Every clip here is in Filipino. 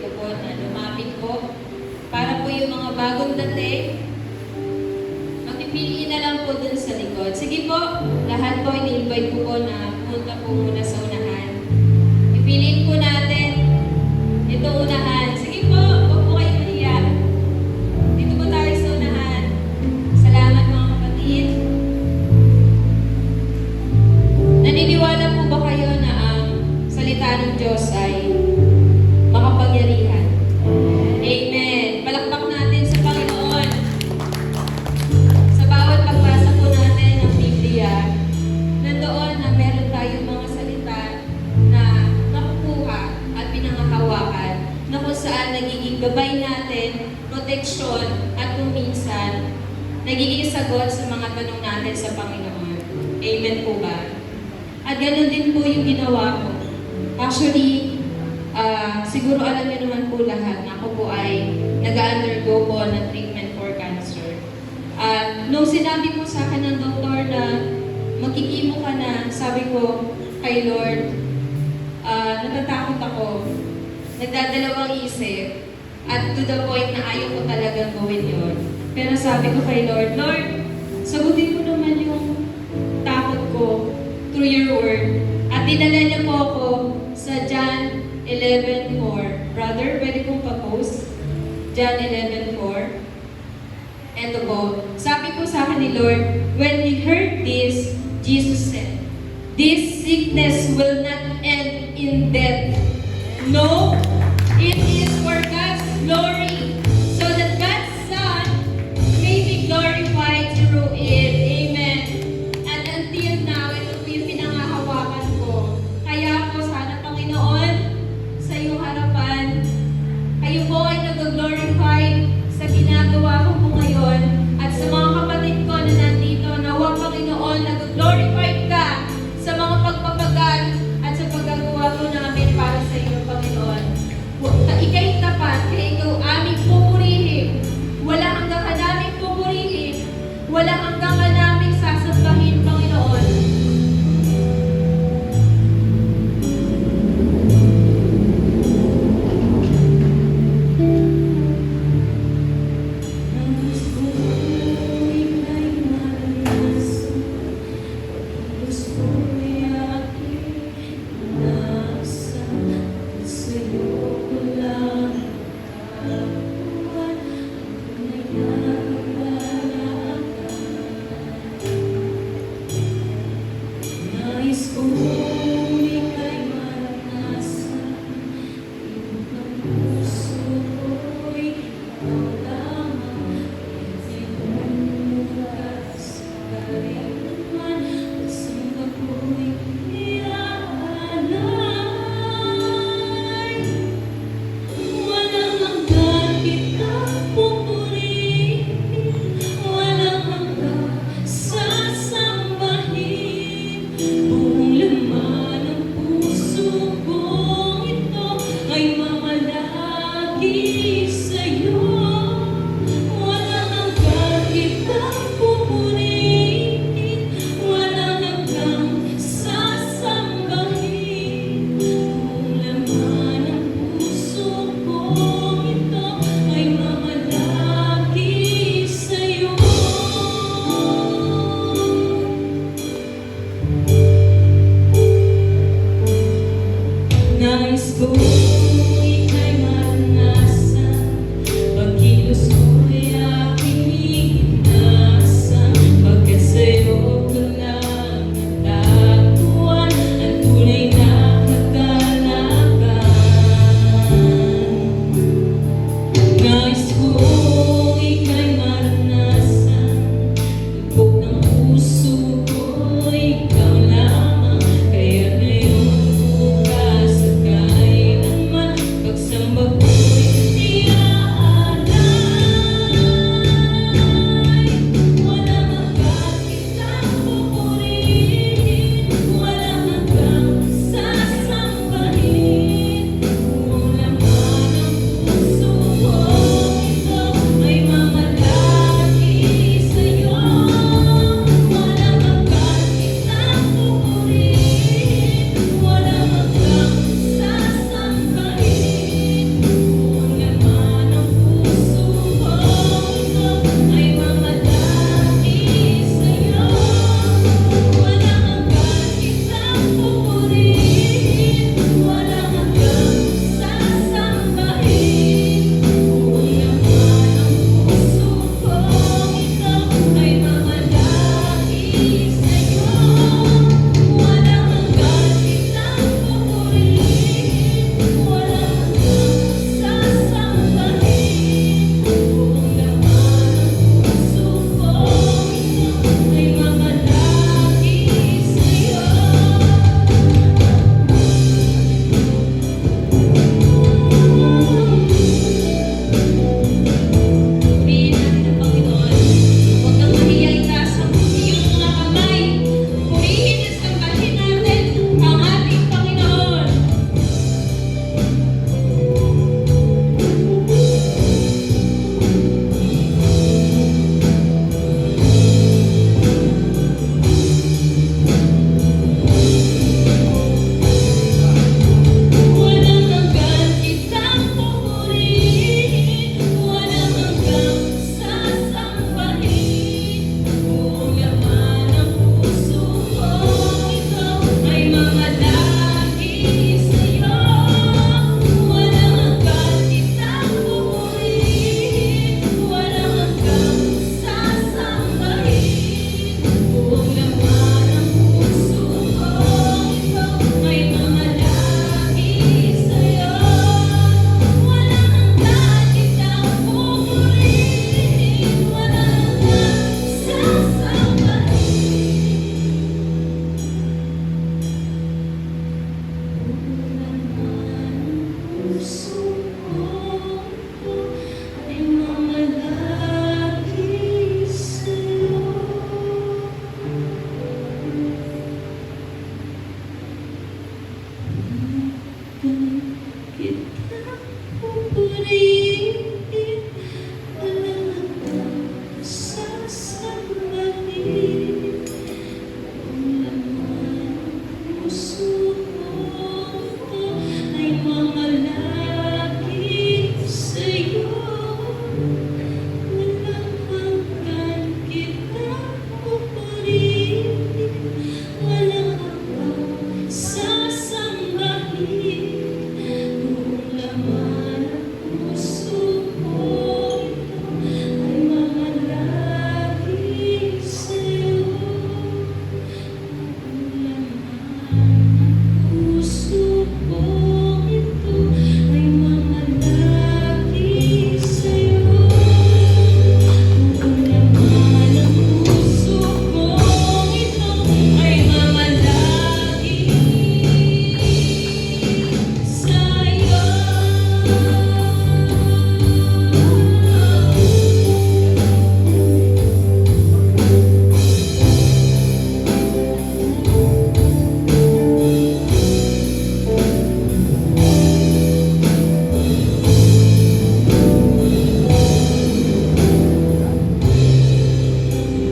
ko po na lumapit po para po yung mga bagong dating, magpipiliin na lang po dun sa likod. Sige po, lahat po ini-invite ko po na pumunta po muna sa unahan. Ipiliin po natin ito unahan. Sige po, huwag po kayo mahiya. Dito po tayo sa unahan. Salamat mga kapatid. Naniniwala po ba kayo na ang salita ng Diyos ay makapangyarihan? Amen. Palakpak natin sa Panginoon. Sa bawat pagbasa po natin ng Biblia, nandoon na meron tayong mga salita na nakukuha at pinangahawakan na kung saan nagiging gabay natin, proteksyon, at kung minsan, nagiging sagot sa mga tanong natin sa Panginoon. Amen po ba? At ganoon din po yung ginawa ko. Actually, siguro alam niyo naman po lahat na ako po ay nag-undergo po ng treatment for cancer. Nung sinabi po sa akin ng doktor na magkikimo ka na, sabi ko kay Lord, natatakot ako, nagdadalawang isip, at to the point na ayaw ko talagang gawin yun. Pero sabi ko kay Lord, Lord, sagutin mo naman yung takot ko through your word. At dinala niya po ako sa John 11:4. Brother, pwede kong pa-post? John 11:4. Ito po. Sabi po sa akin ni Lord, when he heard this, Jesus said, this sickness will not end in death. No, it is for God's glory, so that God's Son may be glorified through it. Amen. And until now, ito po yung pinangahawakan ko. Kaya po sana, Panginoon, sa iyong harapan, kayo po ay nag-glorify sa ginagawa ko po ngayon at sa mga kapatid ko na nandito, nawa, Panginoon, nag-glorify ka sa mga pagpapagal at sa paggagawa po namin para sa iyo, Panginoon. Ika'y tapat, kaya ikaw aming pupurihin. Wala hanggang ka naming pupurihin. Wala hanggang ka naming sasambahin, Panginoon. Nais ko ika'y maranasan. ay mamalagi sa'yo. Kita pupurihin, walang sasambahin. Ang laman puso ko ay mamalagi sa'yo. Walang hanggan kita pupurihin, walang hanggang sasambahin. Buong laman ng puso ko ay mamalagi sa'yo. Buong laman ng puso ko ito ay mamalagi sa'yo. Buong laman ng puso ko ito ay mamalagi sa'yo.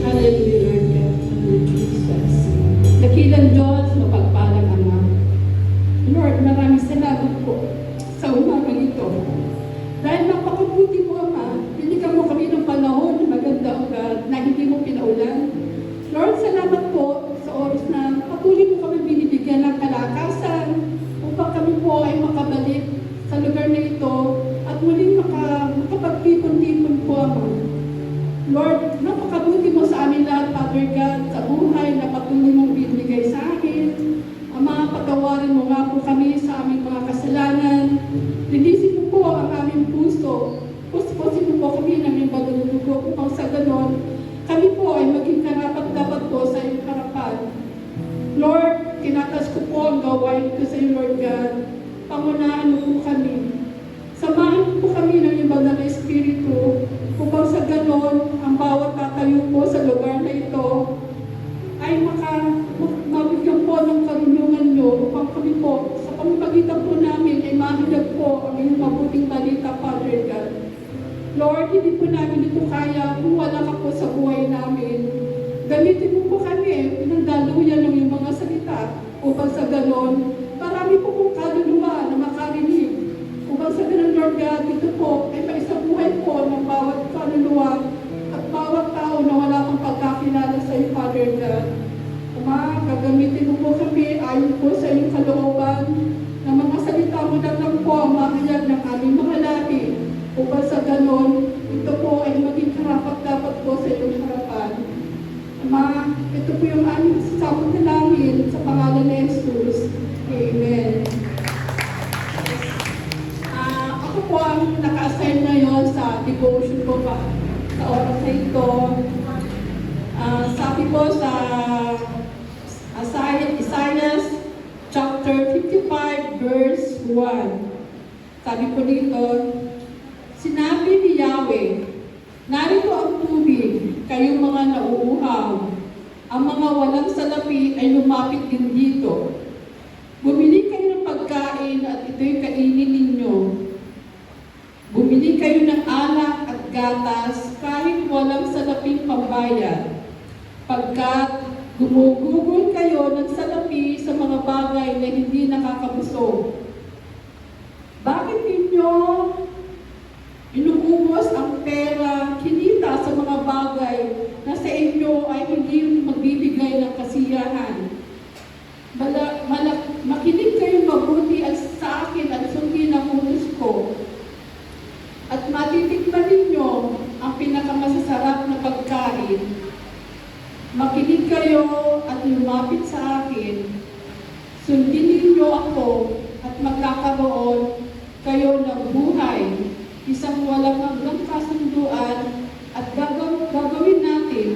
Hallelujah, Lord God. Hallelujah, Jesus. Dakilang Diyos, mapagpalang Ama. Lord, maraming salamat po sa umagang ito. Dahil napakabuti mo, Ama, binigyan mo kami ng panahon na maganda o na hindi mo pinaulan. Lord, salamat po sa oras na patuloy mo kami binibigyan ng kalakasan upang kami po ay makabalik sa lugar na ito at muling makapagtipon-tipon po, Ama. Lord, napakabuti mo sa amin lahat, Father God, sa buhay na patuloy mong binigay sa amin. Ama, patawarin mo nga po kami sa aming mga kasalanan. Linisin mo po ang aming puso. Puspusin mo po kami ng aming bagong dugo upang sa ganon, kami po ay maging karapat-dapat po sa iyong harapan. Lord, tinatas ko po ang gawain ko sa iyo, Lord God. Pangunahan mo po kami. Samahan mo po kami ng iyong banal na Espiritu upang sa ganon, ang bawat tatayo po sa lugar na ito ay mabigyan po ng karunungan nyo upang kami po sa pamamagitan po namin ay mahilag po ang iyong mabuting balita, Father God. Lord, hindi po namin ito kaya kung wala ka po sa buhay namin. Gamitin mo po kami, pinagdaluyan ng iyong mga salita upang sa ganon, marami po pong kaluluwa na makarinig. Upang sa ganon, Lord God, ito po ay maisabuhay po ng bawat kaluluwa at bawat tao na wala pang pagkakilala sa iyo, Father God. Ama, gagamitin mo po kami ayon po sa iyong kalooban na mga salita mo na lang po ang mahayag ng aming mga labi. Upang sa ganon, ito po ay maging karapat-dapat po sa iyong harapan. Ama, ito po yung aming sasabot na namin sa pangalan ni Jesus. Amen. Ako po ang naka-assign ngayon sa devotion ko pa sa oras na ito. Sabi po sa Isaiah chapter 55 verse 1. Sabi po dito, sinabi ni Yahweh, narito ang tubig, kayong mga nauuhaw. Ang mga walang salapi ay lumapit din dito. Bumili kayo ng pagkain at ito'y kainin ninyo. Bumili kayo ng alak at gatas kahit walang salaping pambayad. Pagkat gumugugol kayo ng salapi sa mga bagay na hindi nakakabusog. Bakit ninyo inuubos ang pera, kinita sa mga bagay na sa inyo ay hindi magbibigay ng kasiyahan? Makinig kayong mabuti at sa akin at sundin ang utos ko. At matitikman ninyo ang pinakamasasarap na pagkain. Makinig kayo at lumapit sa akin. Sundin ninyo ako at magkakaroon kayo ng buhay. Isang walang hanggang kasunduan at gagawin natin.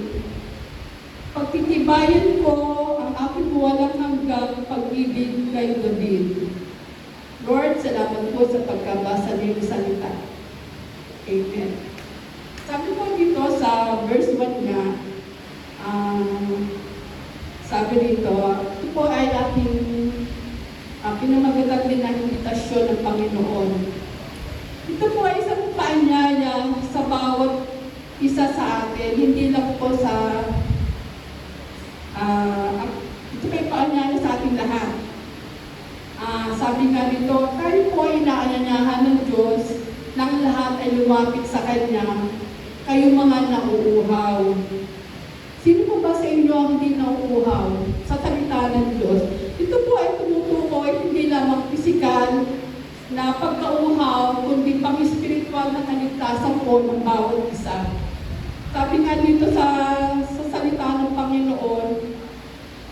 Pagtitibayan ko ang aking walang hanggang pag-ibig kay David. Lord, salamat po sa pagkabasa ng salita. Amen. Sabi po dito sa verse 1 nga, sabi dito, ito po ay ating pinamagatan din ng imbitasyon ng Panginoon. Ito po ay isang paanyaya sa bawat isa sa atin, hindi lang po sa ito ay paanyaya sa ating lahat. Sabi nga dito, tayo po ay inaanyayahan ng Diyos nang lahat ay lumapit sa Kanya, kayo mga nauuhaw. Sino po ba sa inyo ang hindi nauuhaw sa salita ng Diyos? Ito po ay tumutukoy hindi lamang pisikal na pagkauhaw, kundi pang-espiritual na kaligtasan po ng bawat isa. Sabi nga dito sa salita ng Panginoon,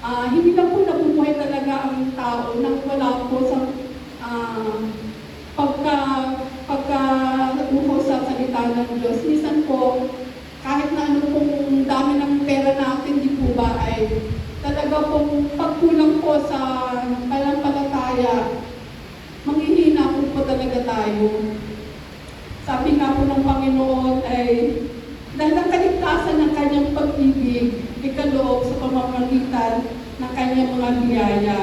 hindi na po nabubuhay talaga ang tao nang wala po sa pagka-uhaw sa salita ng Diyos. Minsan po, kahit na ano pong dami ng pera natin, di po ba ay talaga pong pagkulang po sa panampalataya, manghihina po talaga tayo. Sabi nga po ng Panginoon ay dahil ang kaligtasan ng kanyang pag-ibig, ikaloob sa pamamagitan ng kanyang mga biyaya.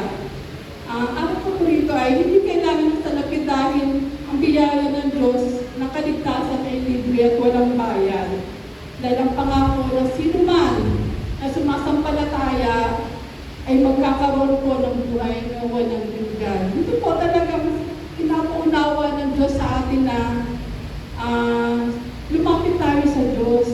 Ang po rito ay hindi kailangan talapidahin ang biyaya ng Diyos na kaligtasan ay libre at walang bayad. Dahil ang pangako na sino man na sumasampalataya ay magkakaroon po ng buhay na walang hanggan. Ito po talagang pinapaunawa ng Diyos sa atin na lumapit tayo sa Diyos.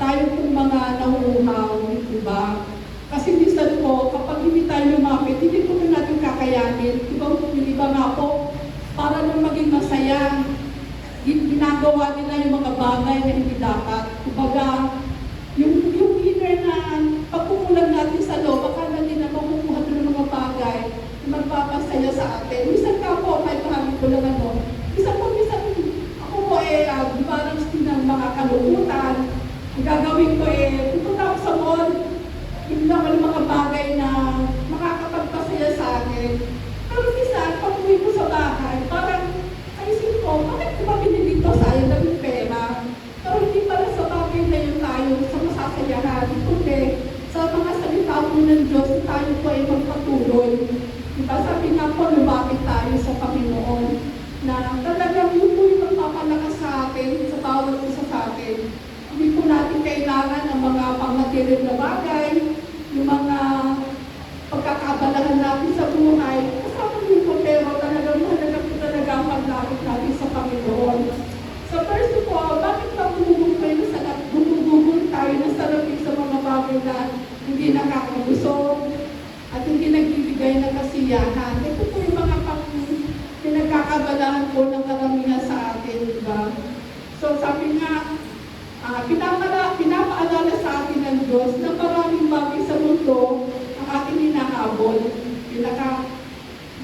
Tayo pong mga nauuhaw, di ba? Kasi minsan po, kapag hindi tayo lumapit, hindi po natin kakayanin. Yung iba nga po, para lang maging masaya, ginagawa nila yung mga bagay na hindi dapat. Kumbaga, yung inner na pagkukulang natin sa loob, akala nila makukuha ng mga bagay na magpapasaya sa atin. Minsan ka po, kahit maraming ko lang ano, minsan ako po dumarang ng mga kalungkutan. Ang gagawin ko pupunta ako sa mall, hindi naman mga bagay na makakapagpasaya sa akin. Pero minsan, pag uwi ko sa bahay, parang ayusin ko, bakit ko ba binili ito? Sayang lang yung pera. Pero hindi pala sa bagay na yun tayo sa masasayahan. Kundi sa mga salita po ng Diyos, tayo po ay magpatuloy. Diba? Sabi nga po, lumapit tayo sa Panginoon na talagang yun po yung magpapalakas sa atin, sa bawat isa sa atin. Hindi po natin kailangan ng mga pangmaterial na bagay, yung mga pagkakabalahan natin sa buhay. Kasama din po, pero talagang mahalaga po talaga ang paglapit natin sa Panginoon. So first of all, bakit pa bumubugol tayo ng sarapin sa mga bagay na hindi nakakabusog at hindi nagbibigay ng kasiyahan? Ito po yung mga pinagkakabalahan po ng karamihan sa atin, di ba? So sabi nga, pinapaalala sa atin ng Diyos na maraming bagay sa mundo ang ating hinahabol.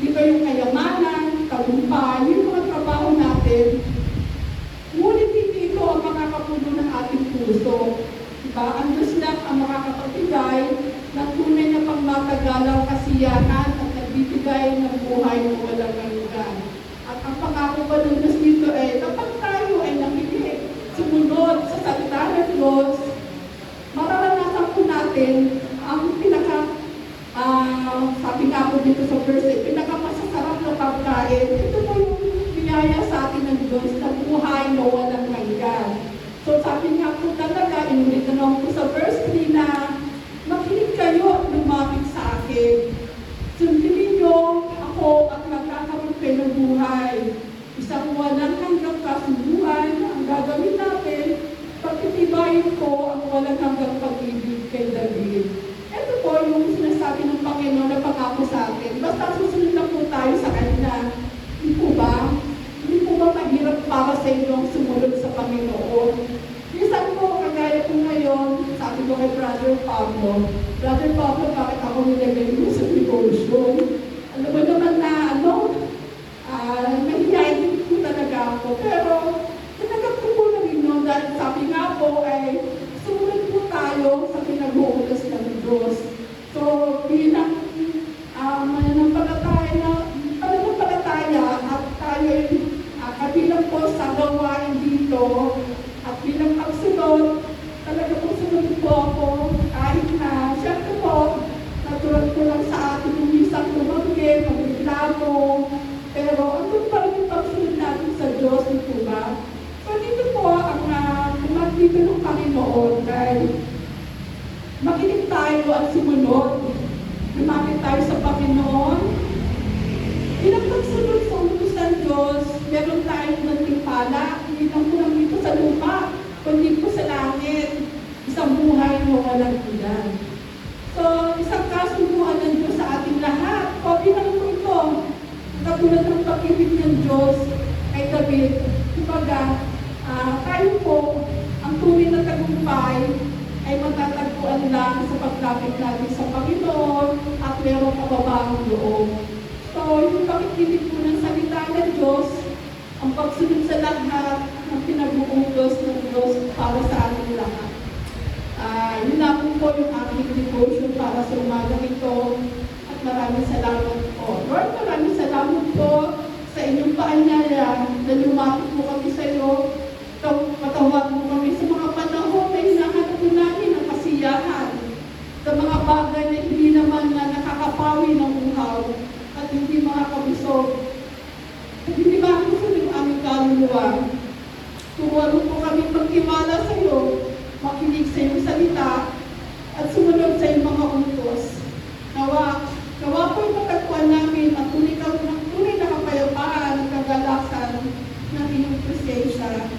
Di ba yung kayamanan, tagumpay, yung mga trabaho natin, ngunit hindi ito ang makakapuno ng ating puso. Diba? Ang Diyos lang ang makakapagbigay ng tunay na pangmatagalang kasiyahan at nagbibigay ng buhay na walang hanggan. At ang pangako pa ng Diyos dito ay kapag tayo ay nakikinig, sumunod sa salita ng Diyos, mararanasan po natin ang sabi nga po dito sa verse, pinakamasasarap na pagkain. Ito po yung biyaya sa atin ng Diyos na buhay na walang hanggan. So sabi nga po talaga, inulit na naman po sa verse 3 na makinig kayo at lumapit sa akin. Sundin niyo ako at magkakaroon kayo ng buhay. Isang walang hanggang kasunduan ang gagawin natin, pagtitibayin ko ang walang hanggang pag-ibig kay David. Ito po yung sinasabi ng Panginoon na pangako sa atin. Basta susunod lang po tayo sa Kanya. Hindi po ba? Hindi po ba mahirap para sa inyo ang sumunod sa Panginoon? Minsan po, kagaya po ngayon, sabi ko kay Brother Pablo, bakit ako nilagay mo sa devotion? Alam mo naman na, mahihayin din po talaga ako. Pero, talagang po lang yun, dahil sabi nga po ay, sumunod po tayo sa pinag-uulas ng Diyos. So, bilang mananampalataya na, talagang dito. At bilang pagsunod, talaga po sunod po ako kahit na syempre po, natural ko lang sa atin yung isang tumanggi, magreklamo. Pero andun pa rin yung pagsunod natin sa Diyos, di po ba? So dito po ang dito ng Panginoon dahil makinig tayo at sumunod. Lumapit tayo sa Panginoon. Bilang pagsunod sa utos ng Diyos, meron tayong nagtimpala, hindi lang po lang dito sa lupa, kundi po sa langit. Isang buhay na walang ilan. So, isang kasunduan ng Diyos sa ating lahat. Kopi lang po ito. Katulad ng pag-ibig ng Diyos ay David. Kumbaga, tayo po, ang tunay na tagumpay ay matatagpuan lang sa paglapit natin sa Panginoon at merong kababaang loob. So, yung pakikinig po ng salita ng Diyos, ang pagsunod sa lahat ng pinag-uutos ng Diyos para sa ating lahat. Yun na po yung aking devotion para sa umaga ito. At maraming salamat po. Lord, maraming salamat po sa inyong paanyaya na lumapit po kami sa iyo. Patawag mo kami sa mga panahon na hinahanap po namin ang kasiyahan. Sa mga bagay na hindi naman na nakakapawi ng uhaw at hindi makakabusog. At hindi makakabusog yung aming kaluluwa. Tuwaro po kami magtiwala sa iyo, makinig sa iyong salita, at sumunod sa iyong mga utos. Nawa po yung matagpuan namin at tunay na kapayapaan, kagalakan ng iyong presensya.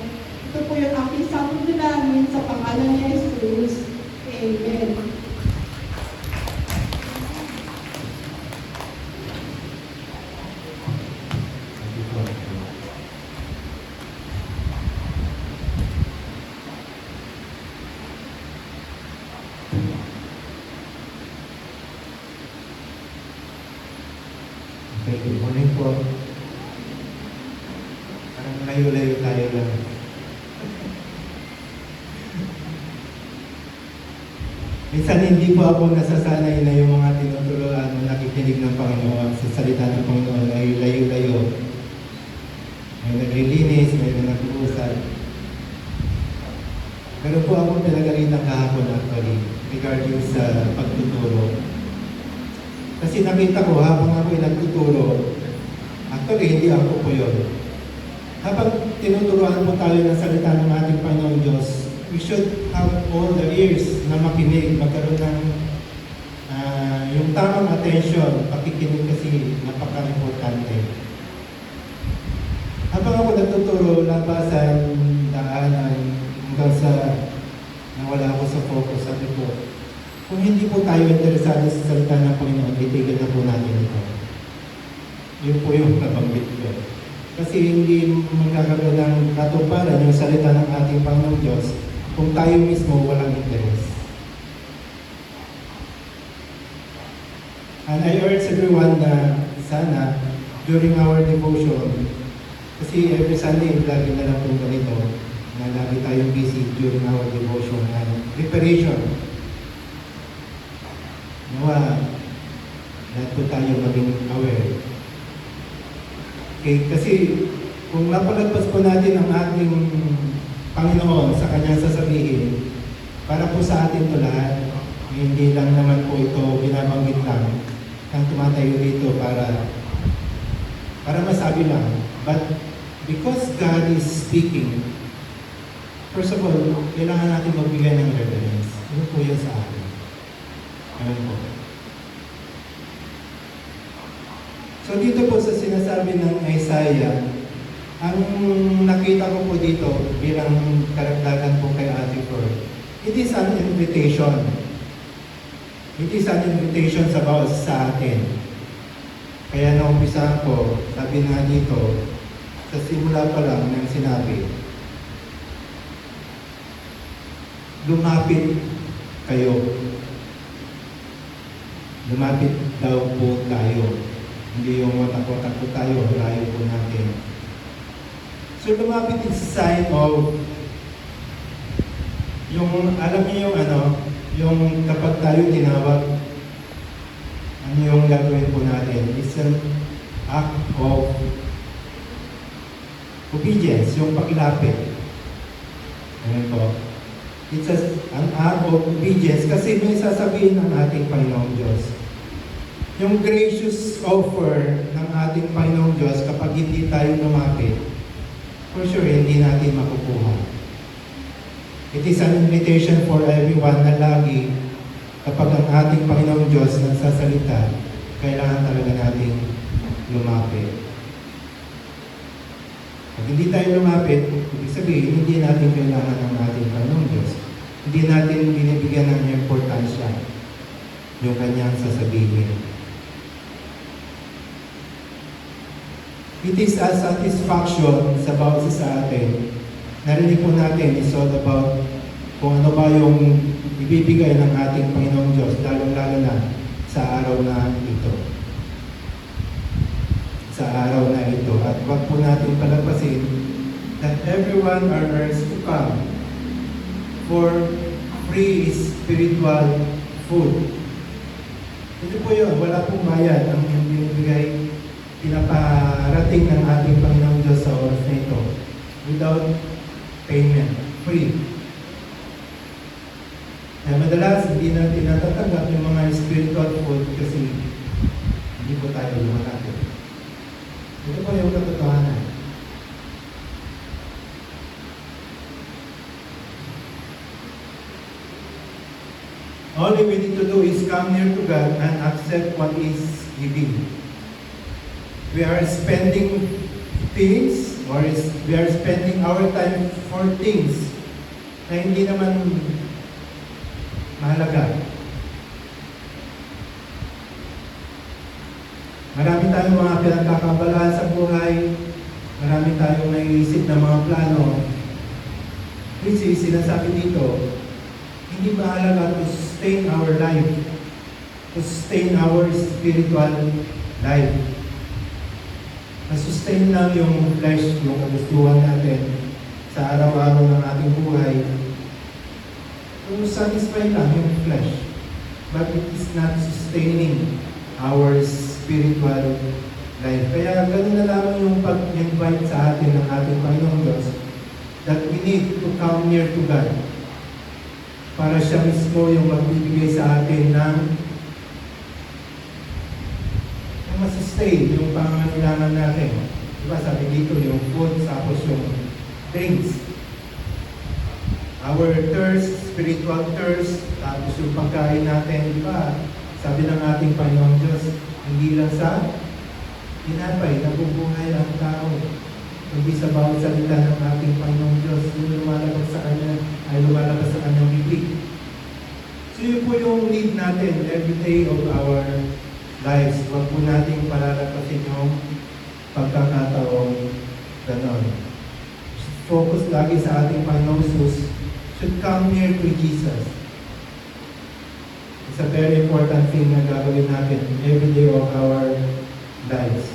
Ito po yung aking sample namin sa pangalan ni Jesus. Amen. Okay, good morning po. Parang layo-layo tayo lang. Minsan hindi po ako nasasanay na yung mga tinuturuan o nakikinig ng Panginoon sa salita ng Panginoon ay layo-layo. May naglilinis, may nag-uusap. Pero po ako pinagalitan kahapon actually regarding sa pagtuturo. Kasi nakita ko habang ako'y nagtuturo, actually hindi ako po yun. Habang tinuturuan po tayo ng salita ng ating Panginoong Diyos, we should have all the ears na makinig, magkaroon ng yung tamang attention, pakikinig kasi napaka-importante. Habang ako nagtuturo, labasan, daanan, hanggang sa nawala ako sa focus, sabi ko, kung hindi po tayo interesado sa salita ng Panginoon, itigil na po natin ito. Yun po yung nabanggit ko. Kasi hindi magkakaroon ng katuparan yung salita ng ating Panginoong Diyos kung tayo mismo walang interes. And I urge everyone na sana during our devotion, kasi every Sunday lagi na lang po ganito, na lagi tayong busy during our devotion and preparation. Nawa, lahat po tayo maging aware. Okay, kasi kung napalagpas po natin ang ating Panginoon sa kanyang sasabihin, para po sa atin ito lahat, hindi lang naman po ito binabanggit lang ang tumatayo dito para masabi lang. But because God is speaking, first of all, kailangan natin magbigay ng reverence. Ano po yan sa atin? Ano po? So dito po sa sinasabi ng Isaiah, ang nakita ko po dito bilang karagdagan po kay Ate Flor, it is an invitation. It is an invitation sa atin. Kaya naumpisahan ko, sabi nga dito, sa simula pa lang ng sinabi, lumapit kayo. Lumapit daw po tayo. Hindi yung matakot-takot po tayo, layo po natin. So lumapit is a sign of yung, alam niyo yung yung kapag tayo tinawag, ano yung gagawin po natin? It's an act of obedience, yung paglapit. Amen po. It's an act of obedience kasi may sasabihin ng ating Panginoong Diyos. Yung gracious offer ng ating Panginoong Diyos kapag hindi tayo lumapit, for sure, hindi natin makukuha. It is an invitation for everyone na lagi kapag ang ating Panginoong Diyos nagsasalita, kailangan talaga nating lumapit. Pag hindi tayo lumapit, ibig sabihin, hindi natin kailangan ng ating Panginoong Diyos. Hindi natin binibigyan ng importansya yung kanyang sasabihin. It is a satisfaction sa bawat isa sa atin. Narinig po natin, it's all about kung ano ba yung ibibigay ng ating Panginoong Diyos, lalong-lalo na sa araw na ito. Sa araw na ito. At wag po natin palapasin that everyone are urged to come for free spiritual food. Ito po yun, wala pong bayad ang binibigay, pinaparating ng ating Panginoong Diyos sa oras na ito without payment, free. Kaya madalas hindi natin natatanggap yung mga spiritual food kasi hindi po tayo lumalapit. Ito po yung katotohanan. All we need to do is come near to God and accept what is given. We are spending things, we are spending our time for things na hindi naman mahalaga. Marami tayong mga pinagkakabalaan sa buhay, marami tayong naiisip na mga plano. Which is, sinasabi dito, hindi mahalaga to sustain our life, to sustain our spiritual life. Na-sustain lang yung flesh, yung kagustuhan natin sa araw-araw ng ating buhay. To satisfy lang yung flesh. But it is not sustaining our spiritual life. Kaya ganun na lamang yung pag-invite sa atin ng ating Panginoong Diyos that we need to come near to God para siya mismo yung magbibigay sa atin ng masustain yung pangangailangan natin. Diba sabi dito yung food, tapos yung drinks. Our thirst, spiritual thirst, tapos yung pagkain natin, diba? Sabi ng ating Panginoong Diyos, hindi lang sa tinapay, nabubuhay ang tao. Hindi sa bawat salita ng ating Panginoong Diyos, yung lumalabas sa Kanya, ay lumalabas sa Kanyang bibig. So yun po yung need natin every day of our lives. Huwag po natin palalapasin yung pagkakataong ganon. Focus lagi sa ating Panginoong Jesus, should come near to Jesus. It's a very important thing na gagawin natin every day of our lives.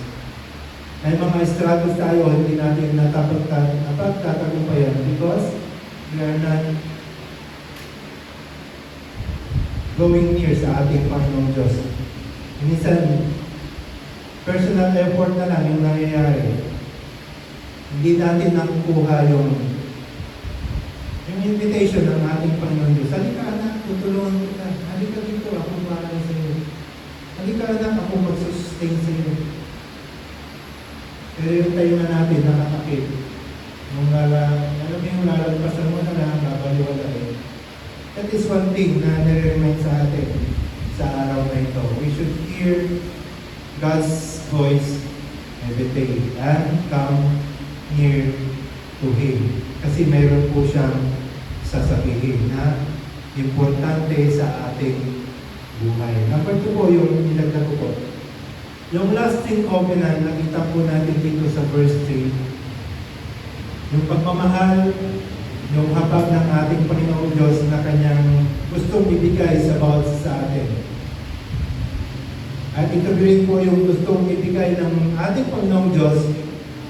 May mga struggles tayo, hindi natin napagtatagumpayan because we are not going near sa ating Panginoong Diyos. Minsan, personal effort na lang yung nangyayari. Hindi natin nakukuha yung invitation ng ating Panginoon Diyos. Halika anak, tutulungan kita. Halika dito, ako maraming sa iyo. Halika anak, ako magsustain sa iyo. Pero yung tayo na natin, nakatakip. Alam mo yung lalagpasan mo na lang, babaliwala eh. That is one thing na nire-remind sa atin sa araw na ito. We should hear God's voice every day and come near to Him. Kasi mayroon po siyang sasabihin na importante sa ating buhay. Number 2 po yung nilagdag ko po. Yung lasting covenant, nakita po natin dito sa verse 3, yung pagmamahal, yung habag ng ating Panginoong Diyos na Kanyang gustong ibigay sa bawat sa atin. At ito rin po yung gustong ibigay ng ating Panginoong Diyos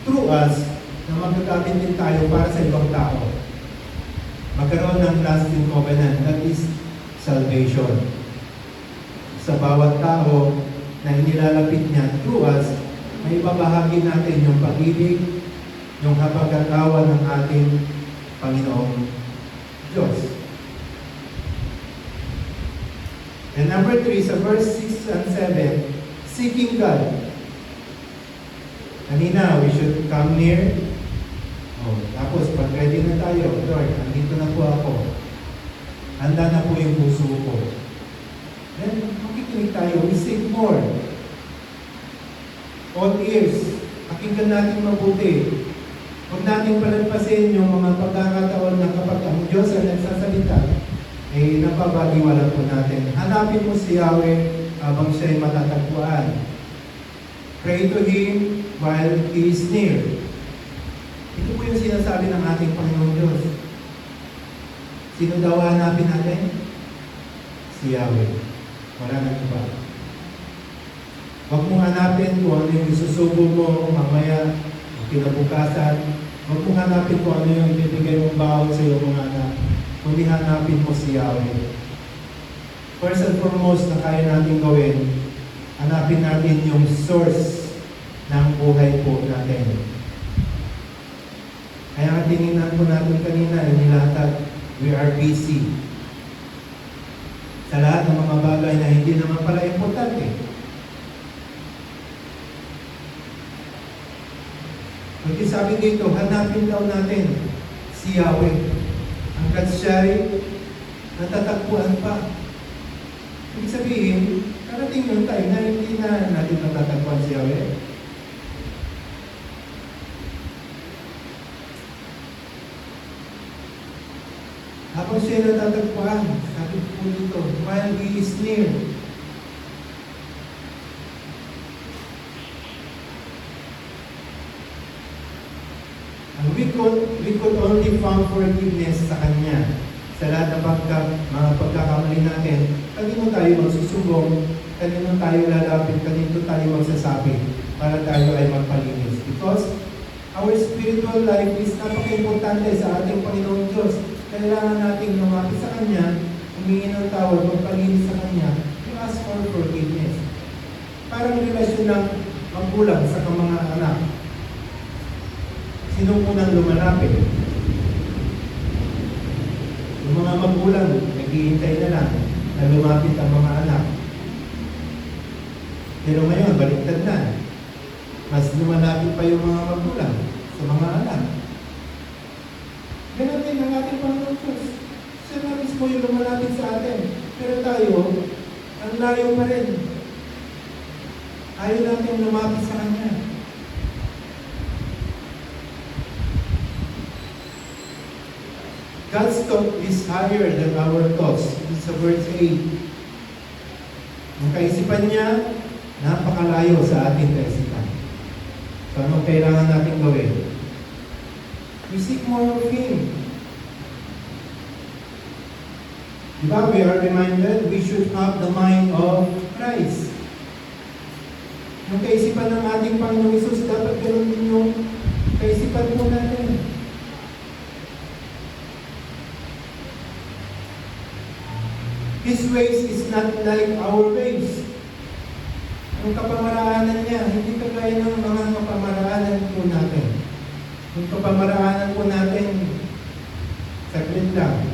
through us na magagamit din tayo para sa ibang tao. Magkaroon ng lasting covenant, that is salvation. Sa bawat tao na inilalapit niya through us, may ibabahagi natin yung pag-ibig, yung habag-awa ng ating Panginoong Diyos. And number 3, sa verse 6 and 7, seeking God. Kanina, we should come near. Tapos, pag ready na tayo, Lord, andito na po ako. Handa na po yung puso ko. Then, makikinig tayo, we seek more. All ears, pakinggan natin mabuti. Huwag natin palagpasin yung mga pagkakataon na kapag ang Diyos ay nagsasalita, napabaliwala po natin. Hanapin mo si Yahweh habang siya ay matatagpuan. Pray to Him while He is near. Ito po yung sinasabi ng ating Panginoong Diyos. Sino daw hanapin natin? Si Yahweh. Wala nang iba. Huwag mong hanapin kung ano yung isusubo mo mamaya o kinabukasan. Huwag mong hanapin kung ano yung ibibigay mong bawat sa iyong mga anak. Kundi hanapin mo si Yahweh. First and foremost na kaya natin gawin, hanapin natin yung source ng buhay po natin. Kaya tinignan po natin kanina, inilatag, we are busy. Sa lahat ng mga bagay na hindi naman pala importante. Kasi sabi dito, hanapin daw natin si Yahweh. Hanggat siya'y natatagpuan pa. Ibig sabihin, karating yung time na hindi na natin natatagpuan si Yahweh. Habang siya natatagpuan, sabi po dito, while He is near. And we could only find forgiveness sa Kanya. Sa lahat ng mga pagkakamali natin, kanino tayo magsusumbong, kanino tayo lalapit, kanino tayo magsasabi para tayo ay magpalinis. Because our spiritual life is napaka-importante sa ating Panginoong Diyos. Kailangan nating lumapit sa Kanya, humingi ng tawad, magpalinis sa Kanya, to ask for forgiveness. Parang relasyon ng magulang sa mga anak. Sino unang lumalapit? Yung mga magulang, naghihintay na lang na lumapit ang mga anak. Pero ngayon, baliktad na. Mas lumalapit pa yung mga magulang sa mga anak. Ganun din ang ating Panginoon Diyos. Siya na mismo yung lumalapit sa atin. Pero tayo, ang layo pa rin. Ayaw natin lumapit sa Kanya. God's thought is higher than our thoughts. It's sa verse 8. Ang kaisipan niya, napakalayo sa ating kaisipan. So, anong kailangan natin gawin? We seek more of Him. Diba? We are reminded we should have the mind of Christ. Yung kaisipan ng ating Panginoong Isus, dapat ganoon din yung kaisipan po natin. His ways is not like our ways. Ang kapamaraanan niya, hindi kagaya ng mga kapamaraanan po natin. Yung kapamaraanan po natin, saglit lang.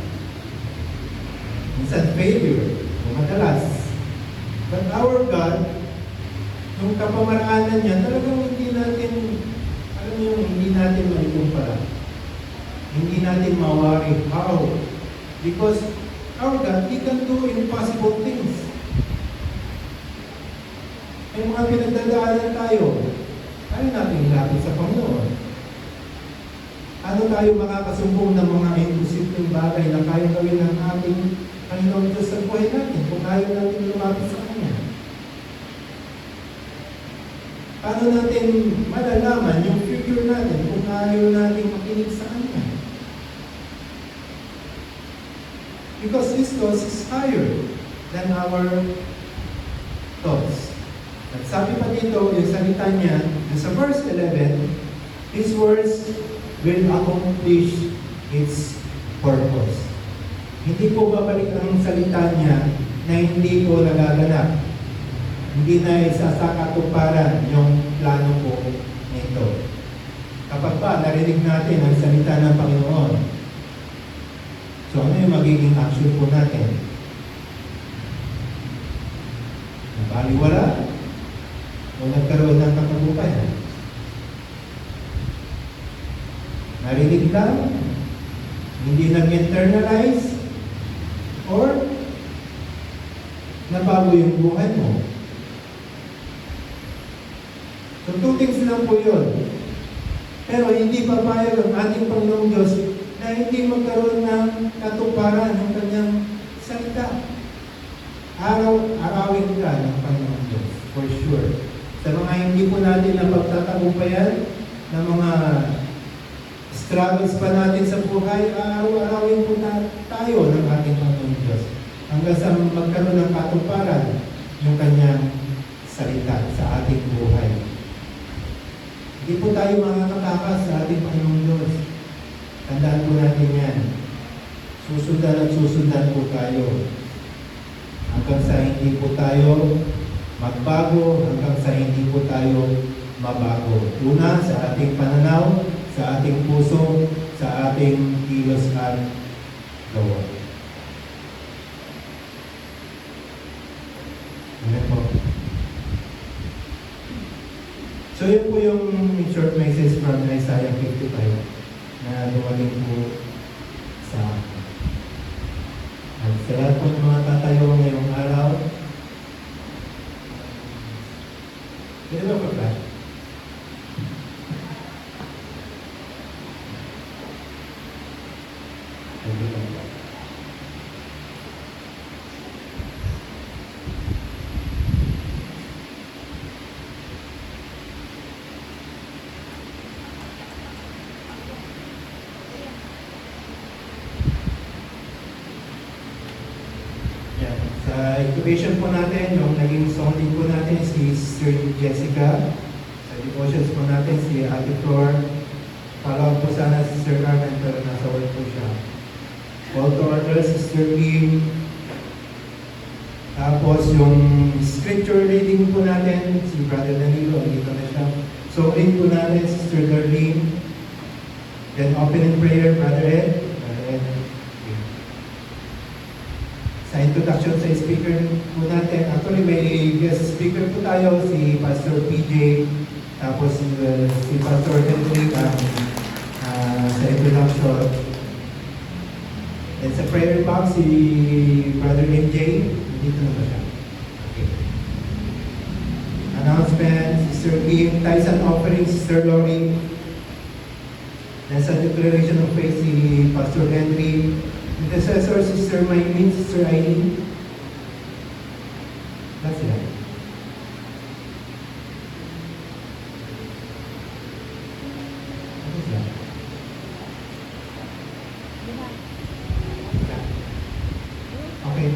Minsan failure, o madalas. But our God, yung kapamaraanan niya, talagang hindi natin, alam niyo, hindi natin maikumpara. Hindi natin mawari. How? Because our God, He can do impossible things. May mga pinagdadaanan tayo, tayo natin ilapit sa Panginoon. Ano tayo makakasumbong ng mga imposibleng bagay na kaya gawin ng ating Panginoon Diyos sa buhay natin kung ayaw natin lumapit sa Kanya? Paano natin malalaman yung future natin kung ayaw natin makinig sa Kanya? Because His thoughts is higher than our thoughts. At sabi pa dito, yung salita niya, sa verse 11, His words will accomplish its purpose. Hindi po babalik ang salita niya na hindi po nagaganap. Hindi na isasakatuparan yung plano po nito. Kapag pa narinig natin ang salita ng Panginoon, so ano magiging action po natin? Nabaliwala o nagkaroon ng katagumpayan? Narinig lang? Hindi nag-internalize? Or nabago yung buhay mo? So, two things lang po yun. Pero hindi papayag ang ating Panginoong Diyos na hindi magkaroon ng katuparan ng kanyang salita. Arawin ka ng Panginoong Diyos, for sure. Sa mga hindi po natin na pagtatagumpayan, ng mga struggles pa natin sa buhay, arawin po tayo ng ating Panginoong Diyos. Hanggang sa magkaroon ng katuparan yung kanyang salita sa ating buhay. Hindi po tayo makakatakas sa ating Panginoong Diyos. Tandaan po natin yan. Susundan at susundan po tayo. Hanggang sa hindi po tayo magbago, hanggang sa hindi po tayo mabago. Una, sa ating pananaw, sa ating puso, sa ating kilos at gawa. Ano po? So yun po yung short message from Isaiah 55 na dumating po sa akin. At sa lahat po ng mga tatayo ngayong araw, hindi ba pa? Hindi ba pa? Sa incubation po natin, yung naging sounding po natin si Sister Jessica. Sa devotions po natin si Ate Flor. Follow po sana si Sister Carmen pero nasa work po siya. Call to order, Sister Kim. Tapos yung scripture reading po natin, si Brother Danilo, dito na siya. So read po natin, Sister Darlene. Then open in prayer, Brother Ed. Sa introduction sa speaker po natin, actually may guest speaker po tayo, si Pastor PJ, tapos si Pastor Henry sa introduction. And sa prayer box, si Brother MJ, dito na ba siya? Okay. Announcement, Sister Kim, tithes and offering, Sister Lori. And sa declaration of faith, si Pastor Henry. Intercessor, Sister Maylene, Sister Eileen. That's it. Okay.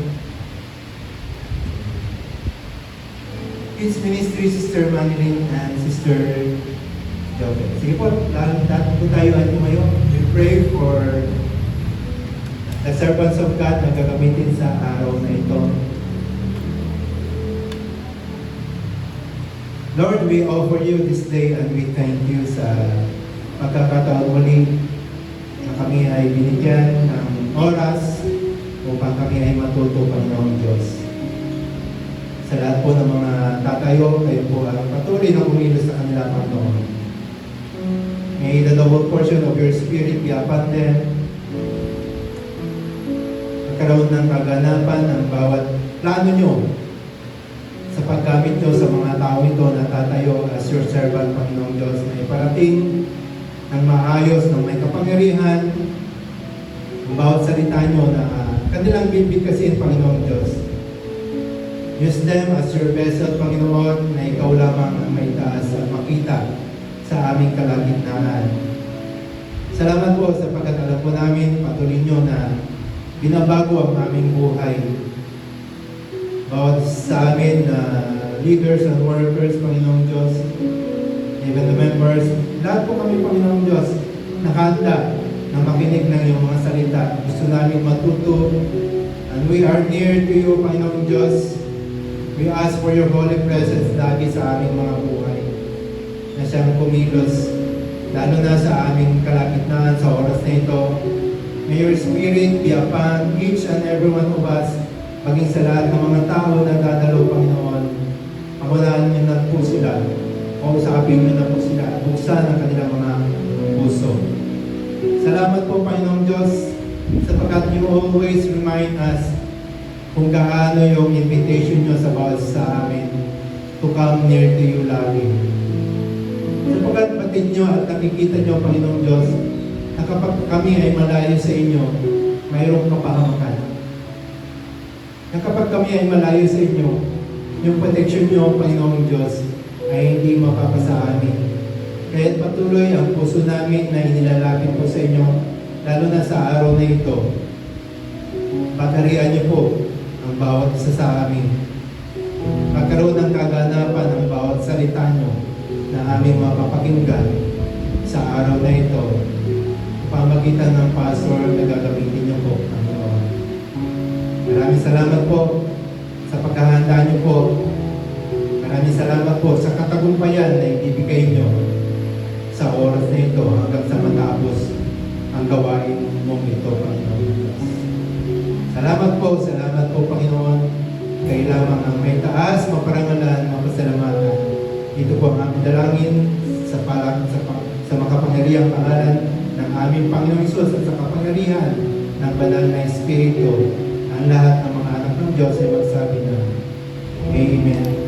Kids Ministry, Sister Manilyn and Sister Joven. Sige po, lahat po tayo ay tumayo. We pray for the servants of God na gagamitin sa araw na ito. Lord, we offer you this day and we thank you sa pagkakataon muli na kami ay binigyan ng oras upang kami ay matuto, Panginoong Diyos. Sa lahat po ng mga tatayo, kayo po ang patuloy na kumilos sa kanila, Panginoon. May the double portion of your Spirit be upon them. Magkaroon ng kaganapan ng bawat plano nyo sa paggamit nyo sa mga tao ito na tatayo as your servant, Panginoong Diyos, na iparating ng maayos, ng may kapangyarihan, ang bawat salita nyo na kanilang bibigkasin, Panginoong Diyos. Use them as your vessel, Panginoon, na ikaw lamang ang may taas at makita sa aming kalagitnaan. Salamat po sa pagkatala po namin, patuloy nyo na binabago ang aming buhay. Bawat sa amin na leaders and workers, Panginoong Diyos, even the members, lahat po kami, Panginoong Diyos, nakahanda na makinig ng iyong mga salita. Gusto namin matuto. And we are near to you, Panginoong Diyos. We ask for your holy presence lagi sa aming mga buhay. Na siyang kumilos, lalo na sa aming kalagitnaan sa oras na ito. May your Spirit be upon each and every one of us, maging sa lahat ng mga tao na dadalo, Panginoon. Pangunahan niyo na po sila, o usapin niyo na po sila, buksan ang kanilang mga puso. Salamat po, Panginoong Diyos, sapagkat you always remind us kung gaano yung invitation niyo sa bawat sa amin to come near to you lagi. Sapagkat patid niyo at nakikita niyo, Panginoong Diyos, na kapag kami ay malayo sa inyo, mayroong kapahamakan. Na kapag kami ay malayo sa inyo, yung protection niyo, Panginoong Diyos, ay hindi mapapasa amin. Kaya patuloy ang puso namin na inilalapit po sa inyo, lalo na sa araw na ito. Pagkarian niyo po ang bawat isa sa amin. Magkaroon ng kaganapan ang bawat salita niyo na aming mapapakinggan sa araw na ito. Pamagitan ng pastor na gagamitin niyo po, Panginoon. Maraming salamat po sa paghahanda niyo po. Maraming salamat po sa katagumpayan na ibibigay niyo sa oras na ito hanggang sa matapos ang gawain mong ito, Panginoon. Salamat po, Panginoon. Kayo lamang ang may taas, maparangalan, mapasalamatan. Ito po ang aming dalangin sa makapangyarihang pangalan ng aming Panginoong Hesus at sa kapangyarihan ng banal na Espiritu. Ang lahat ng mga anak ng Diyos ay magsabi na Amen.